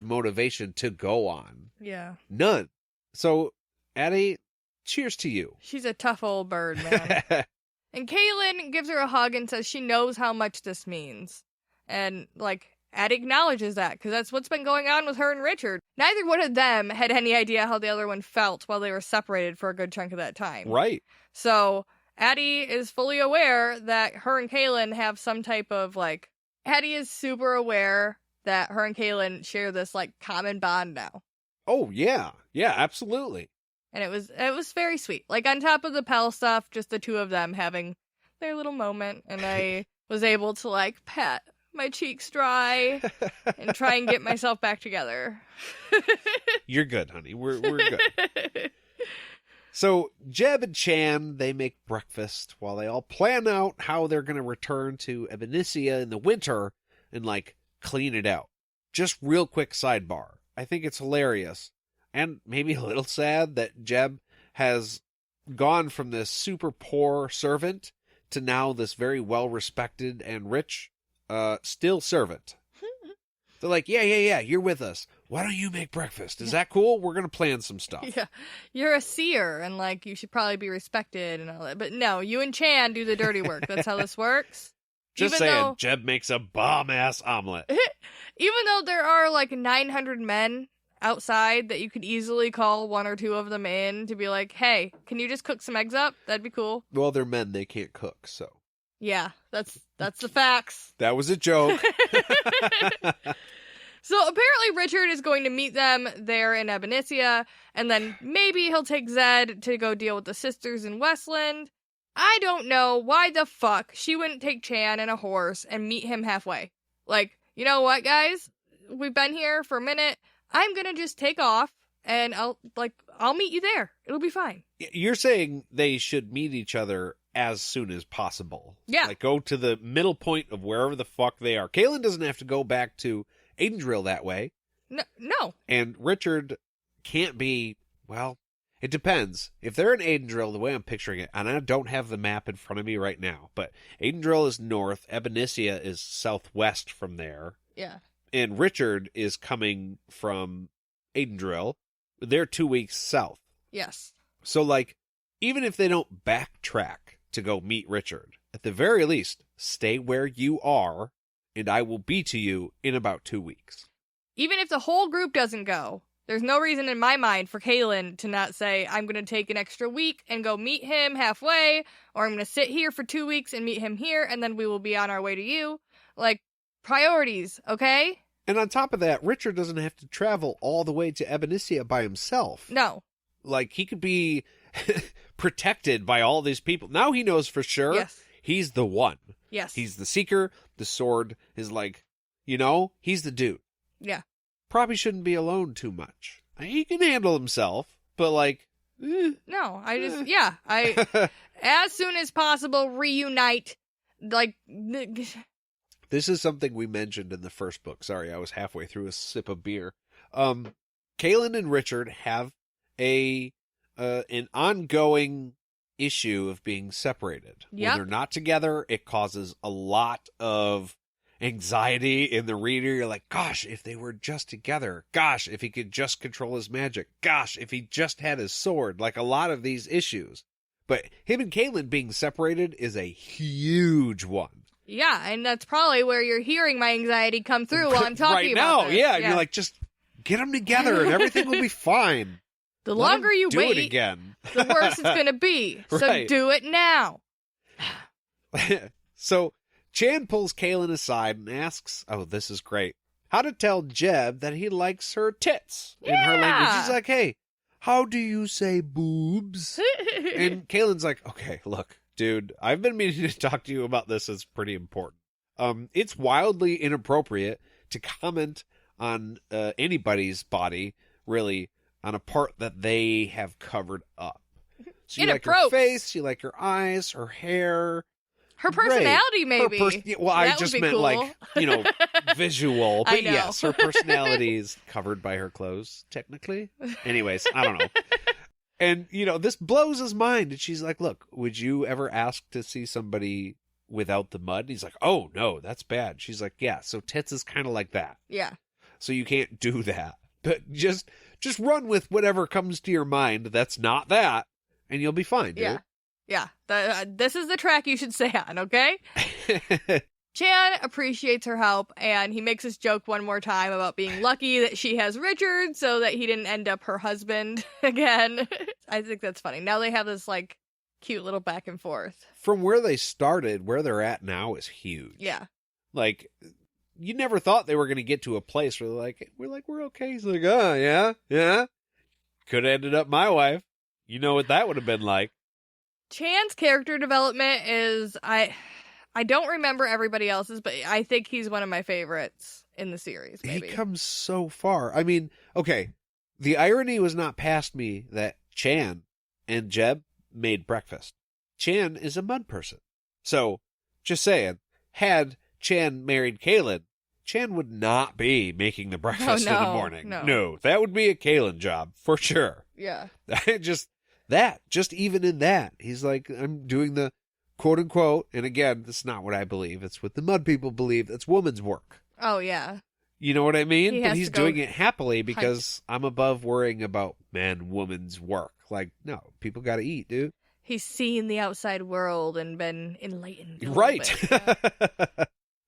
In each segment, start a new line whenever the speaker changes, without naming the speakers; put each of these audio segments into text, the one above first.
motivation to go on.
Yeah.
None. So, Addie, cheers to you.
She's a tough old bird, man. And Kahlan gives her a hug and says she knows how much this means. And, Addie acknowledges that, because that's what's been going on with her and Richard. Neither one of them had any idea how the other one felt while they were separated for a good chunk of that time.
Right.
So, Addie is fully aware that her and Kahlan have some type of, Addie is super aware that her and Kahlan share this, common bond now.
Oh, yeah. Yeah, absolutely.
And it was very sweet. On top of the Pell stuff, just the two of them having their little moment. And I was able to, pat my cheeks dry and try and get myself back together.
You're good, honey. We're good. So, Jeb and Chan, they make breakfast while they all plan out how they're going to return to Ebonicia in the winter and, clean it out. Just real quick sidebar. I think it's hilarious and maybe a little sad that Jeb has gone from this super poor servant to now this very well-respected and rich, still servant. They're like, yeah, you're with us. Why don't you make breakfast? Is that cool? We're going to plan some stuff.
Yeah, you're a seer, and, you should probably be respected and all that. But no, you and Chan do the dirty work. That's how this works.
Just saying, Jeb makes a bomb-ass omelet.
Even though there are, 900 men outside that you could easily call one or two of them in to be like, hey, can you just cook some eggs up? That'd be cool.
Well, they're men. They can't cook, so.
Yeah, that's the facts.
That was a joke.
So apparently Richard is going to meet them there in Ebonicia, and then maybe he'll take Zed to go deal with the sisters in Westland. I don't know why the fuck she wouldn't take Chan and a horse and meet him halfway. You know what, guys? We've been here for a minute. I'm gonna just take off, and I'll meet you there. It'll be fine.
You're saying they should meet each other as soon as possible.
Yeah.
Go to the middle point of wherever the fuck they are. Kahlan doesn't have to go back to Aidendrill that way.
No.
And Richard can't be, well, it depends. If they're in Aidendrill, the way I'm picturing it, and I don't have the map in front of me right now, but Aidendrill is north, Ebonicia is southwest from there.
Yeah.
And Richard is coming from Aidendrill. They're 2 weeks south.
Yes.
So, even if they don't backtrack to go meet Richard, at the very least, stay where you are, and I will be to you in about 2 weeks.
Even if the whole group doesn't go, there's no reason in my mind for Kahlan to not say, I'm going to take an extra week and go meet him halfway, or I'm going to sit here for 2 weeks and meet him here, and then we will be on our way to you. Priorities, okay?
And on top of that, Richard doesn't have to travel all the way to Ebonicia by himself.
No.
He could be protected by all these people. Now he knows for sure.
Yes.
He's the one.
Yes.
He's the seeker. The sword is he's the dude.
Yeah.
Probably shouldn't be alone too much. He can handle himself, but
No, as soon as possible, reunite.
This is something we mentioned in the first book. Sorry, I was halfway through a sip of beer. Kahlan and Richard have an ongoing issue of being separated.
Yep.
When they're not together, it causes a lot of anxiety in the reader. You're like, gosh, if they were just together. Gosh, if he could just control his magic. Gosh, if he just had his sword. A lot of these issues. But him and Kahlan being separated is a huge one.
Yeah, and that's probably where you're hearing my anxiety come through while I'm talking about this.
Yeah, you're just get them together and everything will be fine.
The longer you wait,
do it again.
The worse it's going to be. So
Right.
do it now.
So Chan pulls Kahlan aside and asks, this is great, how to tell Jeb that he likes her tits in her language. He's like, hey, how do you say boobs? And Kahlan's like, okay, look, dude, I've been meaning to talk to you about this. It's pretty important. It's wildly inappropriate to comment on anybody's body, really, on a part that they have covered up. So you like her face, you like her eyes, her hair.
Her personality, maybe.
I just meant
cool.
Visual. But
I know.
Yes, her personality is covered by her clothes, technically. Anyways, I don't know. And, this blows his mind. And she's like, look, would you ever ask to see somebody without the mud? And he's like, oh, no, that's bad. She's like, yeah, so tits is kind of like that.
Yeah.
so you can't do that. But just run with whatever comes to your mind that's not that, and you'll be fine, dude.
Yeah. This is the track you should stay on, okay? Chan appreciates her help, and he makes this joke one more time about being lucky that she has Richard so that he didn't end up her husband again. I think that's funny. Now they have this, like, cute little back and forth.
From where they started, where they're at now is huge.
Yeah.
Like, you never thought they were going to get to a place where we're okay. He's like, oh, yeah. Could have ended up my wife. You know what that would have been like.
Chan's character development is, I don't remember everybody else's, but I think he's one of my favorites in the series, maybe.
He comes so far. I mean, okay, the irony was not past me that Chan and Jeb made breakfast. Chan is a mud person. So, just saying, had Chan married Kahlan, Chan would not be making the breakfast in the morning. No, that would be a Kahlan job, for sure.
Yeah.
Just even in that, he's like, I'm doing the quote unquote, and again, that's not what I believe. It's what the mud people believe. That's woman's work.
Oh, yeah.
You know what I mean? But he's doing it happily because I'm above worrying about woman's work. Like, no, people got to eat, dude.
He's seen the outside world and been enlightened.
Right. Yeah.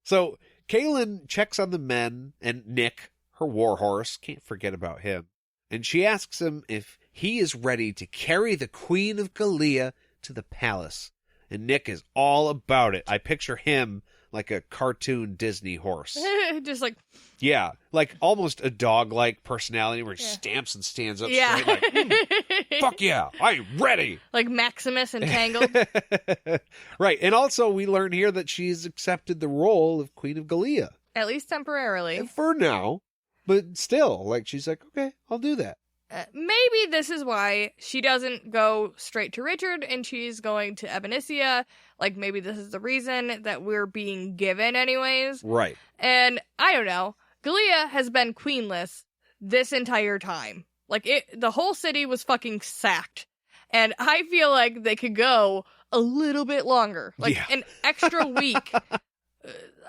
So Kahlan checks on the men and Nick, her warhorse. Can't forget about him. And she asks him if he is ready to carry the Queen of Gallia to the palace. And Nick is all about it. I picture him like a cartoon Disney horse.
Just like...
Yeah, like almost a dog-like personality where he stamps and stands up straight like, fuck yeah, I'm ready.
Like Maximus and Tangled.
Right, and also we learn here that she's accepted the role of Queen of Gallia.
At least temporarily.
And for now, but still, like she's like, okay, I'll do that.
Maybe this is why she doesn't go straight to Richard and she's going to Ebonicia. Like, maybe this is the reason that we're being given anyways.
Right.
And I don't know. Gallia has been queenless this entire time. Like, the whole city was fucking sacked. And I feel like they could go a little bit longer. Like, an extra week.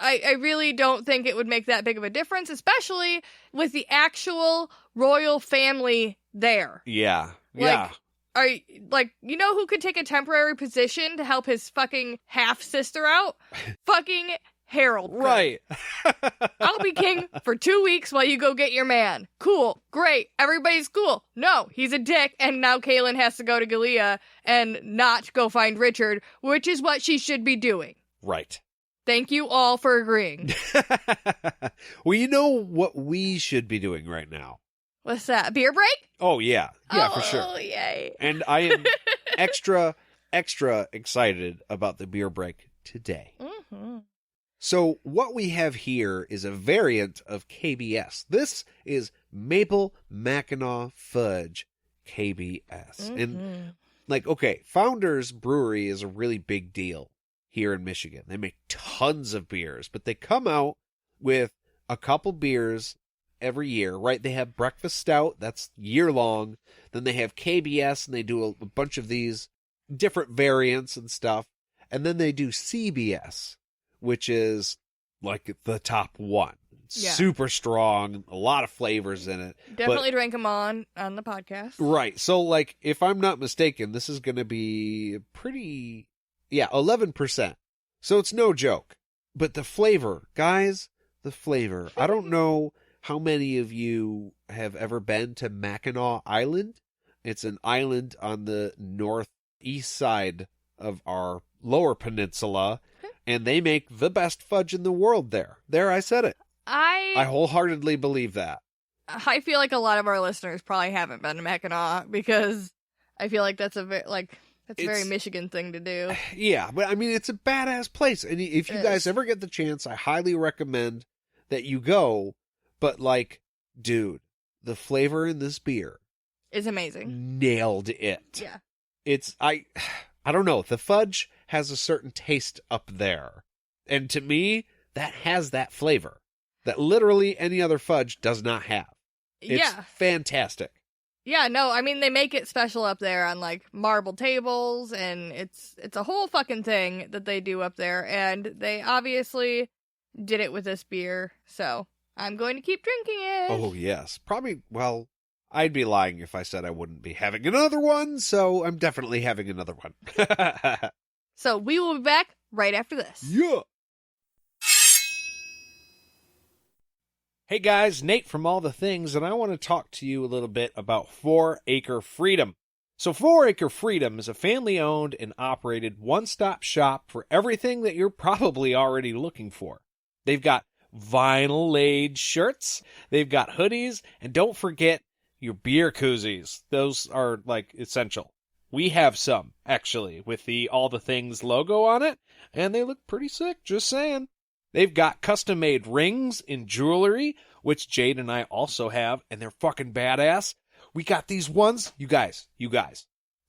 I really don't think it would make that big of a difference, especially with the actual royal family there.
Yeah.
You know who could take a temporary position to help his fucking half-sister out? Fucking Harold.
Right.
I'll be king for 2 weeks while you go get your man. Cool. Great. Everybody's cool. No, he's a dick, and now Kahlan has to go to Gallia and not go find Richard, which is what she should be doing.
Right.
Thank you all for agreeing.
Well, you know what we should be doing right now?
What's that? Beer break?
Oh, yeah. Yeah, for sure.
Oh, yay.
And I am extra excited about the beer break today.
Mm-hmm.
So what we have here is a variant of KBS. This is Maple Mackinac Fudge KBS. Mm-hmm. And, like, okay, Founders Brewery is a really big deal here in Michigan. They make tons of beers, but they come out with a couple beers every year, right? They have Breakfast Stout, that's year-long. Then they have KBS, and they do a bunch of these different variants and stuff. And then they do CBS, which is like the top one. Yeah. Super strong, a lot of flavors in it.
Definitely drank them on the podcast.
Right. So, like, if I'm not mistaken, this is going to be pretty... Yeah, 11%. So it's no joke. But the flavor, guys, the flavor. I don't know how many of you have ever been to Mackinac Island. It's an island on the northeast side of our lower peninsula, and they make the best fudge in the world there. There, I said it. I wholeheartedly believe that.
I feel like a lot of our listeners probably haven't been to Mackinac because I feel like that's a very Michigan thing to do.
Yeah, but I mean, it's a badass place. And if you guys ever get the chance, I highly recommend that you go. But, like, dude, the flavor in this beer
is amazing.
Nailed it.
Yeah.
It's, I don't know. The fudge has a certain taste up there. And to me, that has that flavor that literally any other fudge does not have. It's fantastic.
Yeah, no, I mean, they make it special up there on, like, marble tables, and it's a whole fucking thing that they do up there, and they obviously did it with this beer, so I'm going to keep drinking it.
Oh, yes. Probably, well, I'd be lying if I said I wouldn't be having another one, so I'm definitely having another one.
So we will be back right after this.
Yeah. Hey guys, Nate from All the Things, and I want to talk to you a little bit about 4 Acre Freedom. So 4 Acre Freedom is a family-owned and operated one-stop shop for everything that you're probably already looking for. They've got vinyl-laid shirts, they've got hoodies, and don't forget your beer koozies. Those are, like, essential. We have some, actually, with the All the Things logo on it, and they look pretty sick, just saying. They've got custom-made rings and jewelry, which Jade and I also have, and they're fucking badass. We got these ones. You guys.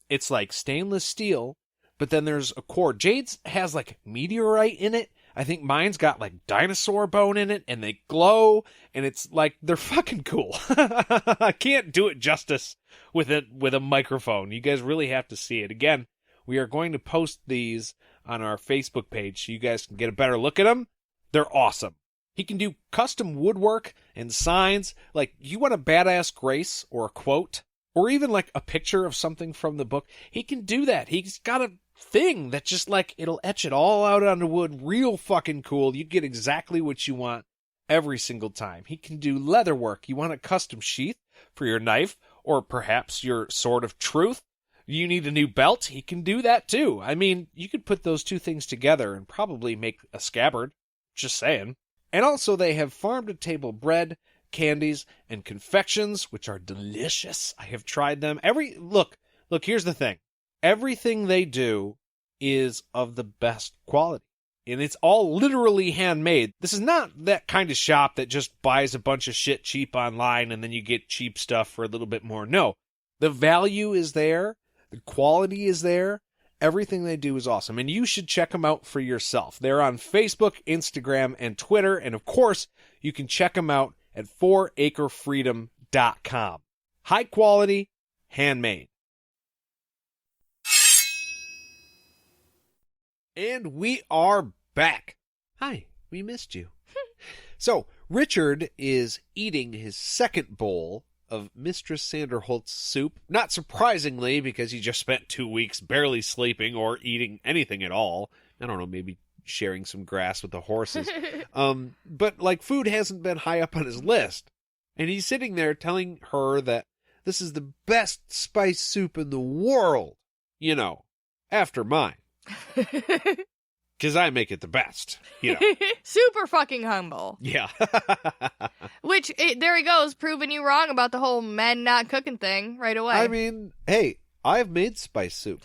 It's like stainless steel, but then there's a core. Jade's has like meteorite in it. I think mine's got like dinosaur bone in it, and they glow, and it's like, they're fucking cool. I can't do it justice with a microphone. You guys really have to see it. Again, we are going to post these on our Facebook page so you guys can get a better look at them. They're awesome. He can do custom woodwork and signs. Like, you want a badass grace or a quote, or even like a picture of something from the book. He can do that. He's got a thing that just like, it'll etch it all out onto wood. Real fucking cool. You get exactly what you want every single time. He can do leather work. You want a custom sheath for your knife, or perhaps your sword of truth. You need a new belt. He can do that too. I mean, you could put those two things together and probably make a scabbard. Just saying. And also they have farm-to-table bread, candies, and confections, which are delicious. I have tried them. Look, here's the thing. Everything they do is of the best quality. And it's all literally handmade. This is not that kind of shop that just buys a bunch of shit cheap online and then you get cheap stuff for a little bit more. No. The value is there. The quality is there. Everything they do is awesome, and you should check them out for yourself. They're on Facebook, Instagram, and Twitter, and of course, you can check them out at 4acrefreedom.com. High quality, handmade. And we are back. Hi, we missed you. So, Richard is eating his second bowl of Mistress Sanderholt's soup. Not surprisingly, because he just spent 2 weeks barely sleeping or eating anything at all. I don't know, maybe sharing some grass with the horses. But, like, food hasn't been high up on his list. And he's sitting there telling her that this is the best spice soup in the world. You know, after mine. Because I make it the best, you know.
Super fucking humble.
Yeah.
Which, there he goes, proving you wrong about the whole men not cooking thing right away.
I mean, hey, I've made spice soup.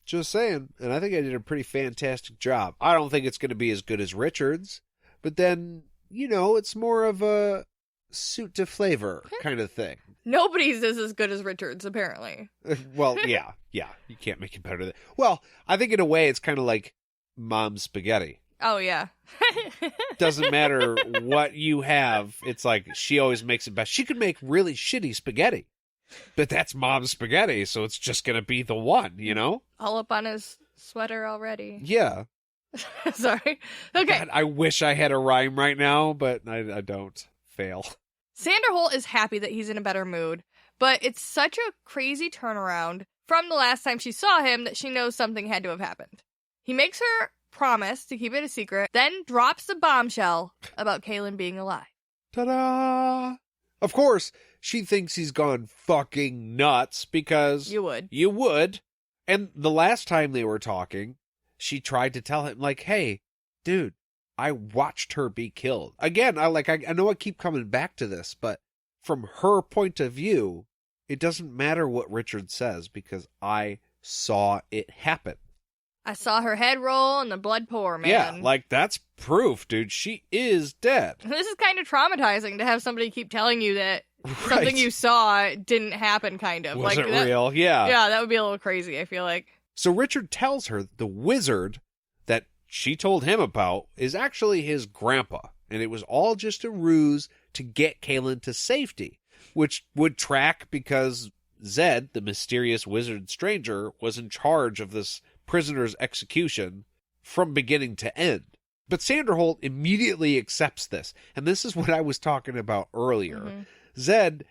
Just saying. And I think I did a pretty fantastic job. I don't think it's going to be as good as Richard's. But then, you know, it's more of a suit to flavor kind of thing.
Nobody's is as good as Richard's, apparently.
Well, yeah. You can't make it better than... Well, I think in a way it's kind of like mom's spaghetti.
Oh, yeah.
Doesn't matter what you have. It's like she always makes it best. She could make really shitty spaghetti, but that's mom's spaghetti, so it's just going to be the one, you know?
All up on his sweater already.
Yeah.
Sorry. Okay.
God, I wish I had a rhyme right now, but I don't. Fail.
Sanderholt is happy that he's in a better mood, but it's such a crazy turnaround from the last time she saw him that she knows something had to have happened. He makes her promise to keep it a secret, then drops the bombshell about Kahlan being alive.
Ta-da! Of course, she thinks he's gone fucking nuts because...
You would.
You would. And the last time they were talking, she tried to tell him, like, hey, dude, I watched her be killed. Again, I know I keep coming back to this, but from her point of view, it doesn't matter what Richard says because I saw it happen.
I saw her head roll and the blood pour, man.
Yeah, like, that's proof, dude. She is dead.
This is kind of traumatizing to have somebody keep telling you that something you saw didn't happen, kind of.
Was
like,
it real? Yeah.
Yeah, that would be a little crazy, I feel like.
So Richard tells her the wizard that she told him about is actually his grandpa, and it was all just a ruse to get Kahlan to safety, which would track because Zed, the mysterious wizard stranger, was in charge of this prisoner's execution from beginning to end. But Sanderholt immediately accepts this. And this is what I was talking about earlier.
Mm-hmm.
Zed